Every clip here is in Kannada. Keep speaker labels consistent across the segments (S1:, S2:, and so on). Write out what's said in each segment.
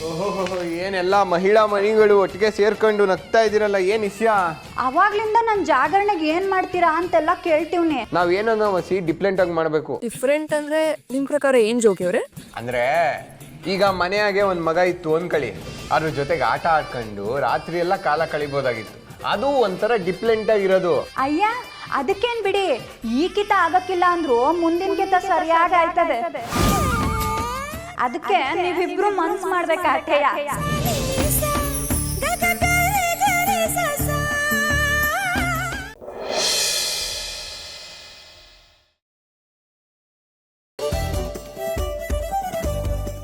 S1: ಓಹೋ, ಏನೆಲ್ಲ ಮಹಿಳಾ ಮಣಿಗಳು ಒಟ್ಟಿಗೆ ಸೇರ್ಕೊಂಡು ನಗ್ತಾ ಇದ್ದೀರಲ್ಲ, ಏನ್ ವಿಷಯ?
S2: ಅವಾಗ್ಲಿಂದ ನನ್ ಜಾಗರಣೆಗೆ ಏನ್ ಮಾಡ್ತೀರಾ ಅಂತೆಲ್ಲ ಕೇಳ್ತೀವ್ನಿ.
S1: ನಾವ್ ಏನನ್ನ ವಸಿ ಡಿಫ್ರೆಂಟ್ ಆಗಿ ಮಾಡ್ಬೇಕು.
S3: ಡಿಫ್ರೆಂಟ್ ಅಂದ್ರೆ ನಿಮ್ ಪ್ರಕಾರ ಏನ್ ಜೋಗಿ ಅವ್ರೆ?
S1: ಅಂದ್ರೆ ಈಗ ಮನೆಯಾಗೆ ಒಂದ್ ಮಗ ಇತ್ತು ಅನ್ಕಳಿ, ಅದ್ರ ಜೊತೆಗೆ ಆಟ ಆಡ್ಕೊಂಡು ರಾತ್ರಿ ಎಲ್ಲ ಕಾಲ ಕಳಿಬೋದಾಗಿತ್ತು. ಅದು ಒಂಥರ ಡಿಫ್ರೆಂಟ್ ಆಗಿರೋದು.
S2: ಅಯ್ಯ, ಅದಕ್ಕೇನ್ ಬಿಡಿ, ಈ ಕಿತ ಆಗಕ್ಕಿಲ್ಲ ಅಂದ್ರು ಮುಂದಿನ ಕಿತ ಸರಿಯಾಗಿ ಆಯ್ತದೆ. ಅದಕ್ಕೆ ನೀವಿಬ್ರು ಮನ್ಸ್ ಮಾಡ್ಬೇಕಾಗ್ತೇಯ.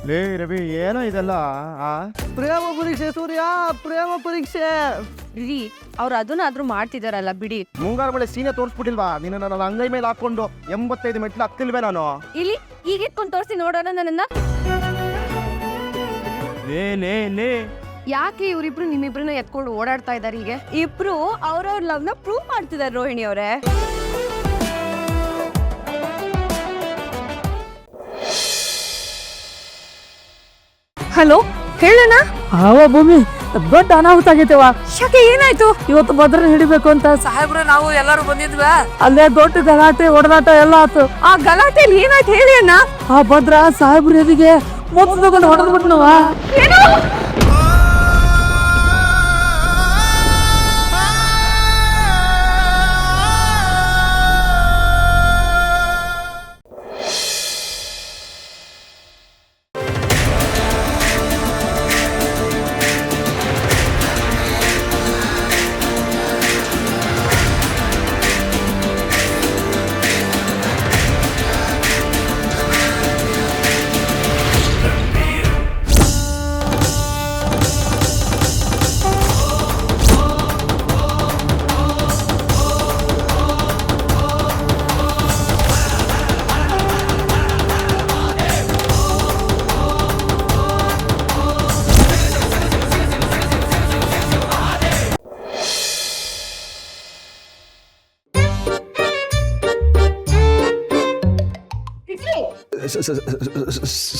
S4: ಲೇ ರವಿ, ಏನೋ ಇದೆಲ್ಲ? ಪ್ರೇಮ ಪರೀಕ್ಷೆ ಸೂರ್ಯ, ಪ್ರೇಮ ಪರೀಕ್ಷೆ.
S3: ರೀ, ಅವ್ರು ಅದನ್ನಾದ್ರೂ ಮಾಡ್ತಿದಾರಲ್ಲ ಬಿಡಿ.
S4: ಮುಂಗಾರು ಮಳೆ ಸೀನೆ ತೋರಿಸ್ಬಿಟ್ಟಿಲ್ವಾ ನಿನ್ನ? ನನ್ನ ಅಂಗೈ ಮೇಲೆ ಹಾಕೊಂಡು 85 ಮೆಟ್ಲು ಹತ್ತಿಲ್ವೇ ನಾನು?
S3: ಇಲ್ಲಿ ಈಗ ಇಟ್ಕೊಂಡು ತೋರಿಸಿ ನೋಡೋಣ ನನ್ನನ್ನ.
S4: ಲೇ
S3: ಯಾಕೆ ಇವ್ರಿಬ್ರು ನಿಮ್ಮಿಬ್ರನ್ನ ಎತ್ಕೊಂಡು ಓಡಾಡ್ತಾ ಇದಾರೆ? ಈಗ ಇಬ್ರು ಅವ್ರವ್ರ ಲವ್ನ ಪ್ರೂವ್ ಮಾಡ್ತಿದಾರೆ ರೋಹಿಣಿ ಅವರೇ. ಹಲೋ, ಹೇಳೋಣ.
S5: ಭೂಮಿ ದೊಡ್ಡ ಅನಾಹುತ ಆಗೈತೆವ.
S3: ಯಾಕೆ, ಏನಾಯ್ತು?
S5: ಇವತ್ತು ಭದ್ರನ ಹಿಡಿಬೇಕು ಅಂತ ಸಾಹೇಬ್ರ ನಾವು ಎಲ್ಲರೂ ಬಂದಿದ್ವ. ಅಲ್ಲೇ ದೊಡ್ಡ ಗಲಾಟೆ ಹೊಡೆದಾಟ ಎಲ್ಲ ಆತು.
S3: ಆ ಗಲಾಟೆಯಲ್ಲಿ ಏನಾಯ್ತು ಹೇಳಿ ಅಣ್ಣ.
S5: ಆ ಭದ್ರ ಸಾಹೇಬ್ರ ಎದಿಗೆ ಮೊತ್ತ ತಗೊಂಡು ಹೊಡೆದ್ಬಿಟ್ನವ.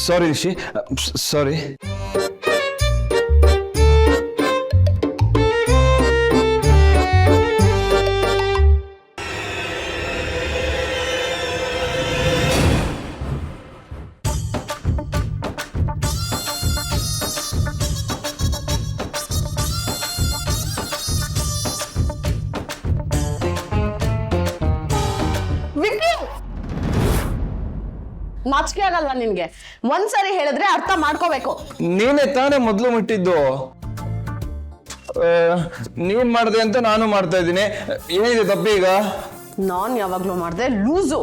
S6: ಸಾರಿ ರಿಷಿ, ಸಾರಿ.
S7: ನಾಚಿಕೆ ಆಗಲ್ವಾ ನಿನ್ಗೆ? ಒಂದ್ಸರಿ ಹೇಳಿದ್ರೆ ಅರ್ಥ ಮಾಡ್ಕೋಬೇಕು.
S6: ನೀನೇ ತಾನೇ ಮೊದಲು ಮುಟ್ಟಿದ್ದು. ನೀನ್ ಮಾಡ್ದೆ ಅಂತ ನಾನು ಮಾಡ್ತಾ ಇದ್ದೀನಿ. ಏನಿದೆ ತಪ್ಪೀಗ?
S7: ನಾನ್ ಯಾವಾಗ್ಲೂ ಮಾಡ್ದೆ ಲೂಸು.